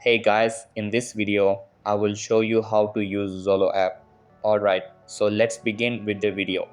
Hey guys, in this video, I will show you how to use Zalo app. Alright, so let's begin with the video.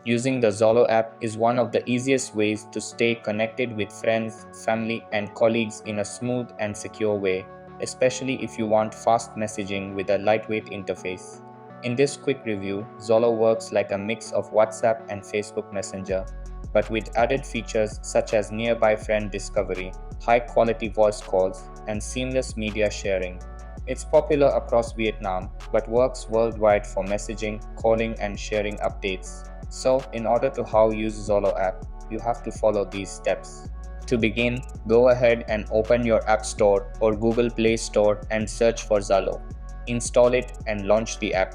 Using the Zalo app is one of the easiest ways to stay connected with friends, family, and colleagues in a smooth and secure way, especially if you want fast messaging with a lightweight interface. In this quick review, Zalo works like a mix of WhatsApp and Facebook Messenger, but with added features such as nearby friend discovery, high quality voice calls, and seamless media sharing. It's popular across Vietnam, but works worldwide for messaging, calling, and sharing updates. So, in order to how use Zalo app, you have to follow these steps. To begin, go ahead and open your App Store or Google Play Store and search for Zalo. Install it and launch the app.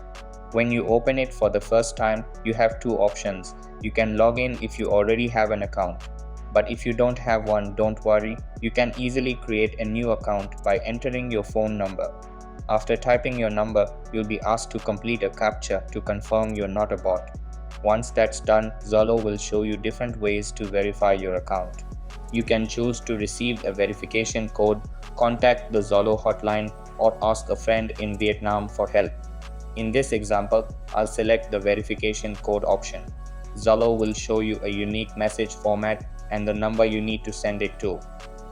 When you open it for the first time, you have two options. You can log in if you already have an account. But if you don't have one, don't worry. You can easily create a new account by entering your phone number. After typing your number, you'll be asked to complete a CAPTCHA to confirm you're not a bot. Once that's done, Zalo will show you different ways to verify your account. You can choose to receive a verification code, contact the Zalo hotline, or ask a friend in Vietnam for help. In this example, I'll select the verification code option. Zalo will show you a unique message format and the number you need to send it to.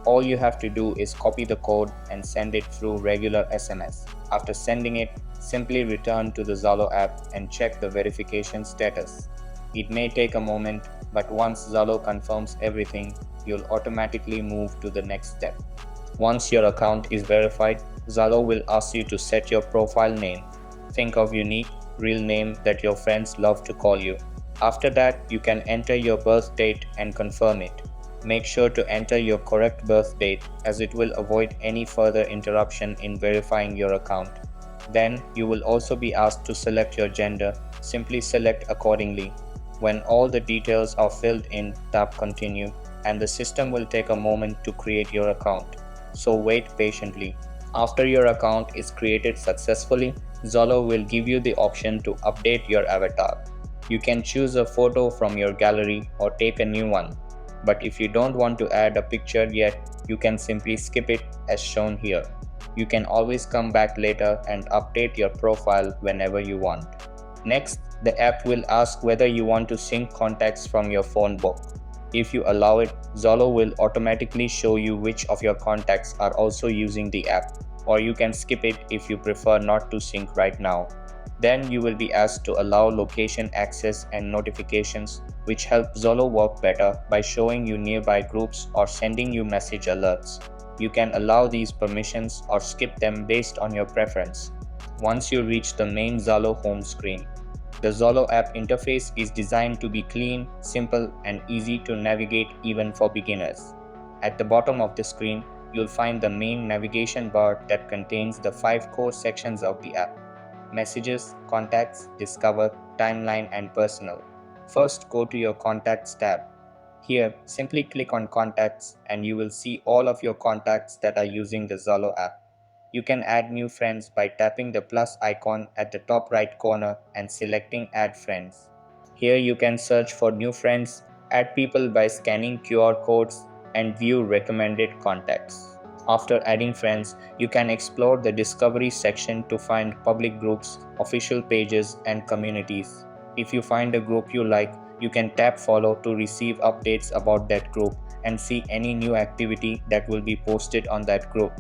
All you have to do is copy the code and send it through regular SMS. After sending it, simply return to the Zalo app and check the verification status. It may take a moment, but once Zalo confirms everything, you'll automatically move to the next step. Once your account is verified, Zalo will ask you to set your profile name. Think of unique, real name that your friends love to call you. After that, you can enter your birth date and confirm it. Make sure to enter your correct birth date as it will avoid any further interruption in verifying your account. Then, you will also be asked to select your gender. Simply select accordingly. When all the details are filled in, tap continue, and the system will take a moment to create your account. So wait patiently. After your account is created successfully, Zalo will give you the option to update your avatar. You can choose a photo from your gallery or take a new one. But if you don't want to add a picture yet, you can simply skip it as shown here. You can always come back later and update your profile whenever you want. Next, the app will ask whether you want to sync contacts from your phone book. If you allow it, Zalo will automatically show you which of your contacts are also using the app, or you can skip it if you prefer not to sync right now. Then you will be asked to allow location access and notifications, which help Zalo work better by showing you nearby groups or sending you message alerts. You can allow these permissions or skip them based on your preference. Once you reach the main Zalo home screen, the Zalo app interface is designed to be clean, simple, and easy to navigate even for beginners. At the bottom of the screen, you'll find the main navigation bar that contains the 5 core sections of the app: Messages, Contacts, Discover, Timeline, and Personal. First, go to your Contacts tab. Here, simply click on Contacts and you will see all of your contacts that are using the Zalo app. You can add new friends by tapping the plus icon at the top right corner and selecting Add Friends. Here you can search for new friends, add people by scanning QR codes, and view recommended contacts. After adding friends, you can explore the Discovery section to find public groups, official pages, and communities. If you find a group you like, you can tap Follow to receive updates about that group and see any new activity that will be posted on that group.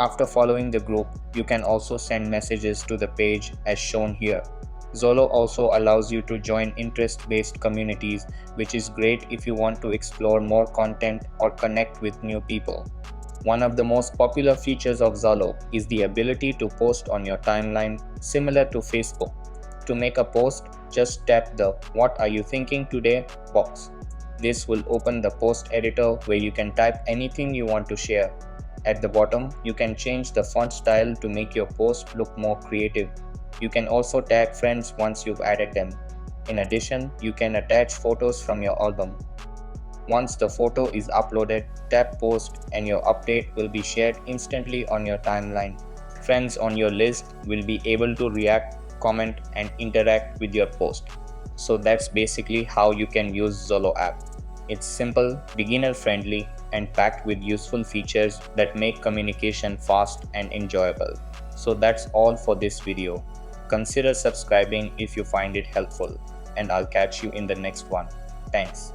After following the group, you can also send messages to the page as shown here. Zolo also allows you to join interest-based communities, which is great if you want to explore more content or connect with new people. One of the most popular features of Zalo is the ability to post on your timeline, similar to Facebook. To make a post, just tap the "What are you thinking today?" box. This will open the post editor where you can type anything you want to share. At the bottom, you can change the font style to make your post look more creative. You can also tag friends once you've added them. In addition, you can attach photos from your album. Once the photo is uploaded, tap Post and your update will be shared instantly on your timeline. Friends on your list will be able to react, comment, and interact with your post. So that's basically how you can use Zalo app. It's simple, beginner friendly, and packed with useful features that make communication fast and enjoyable. So that's all for this video. Consider subscribing if you find it helpful, and I'll catch you in the next one. Thanks.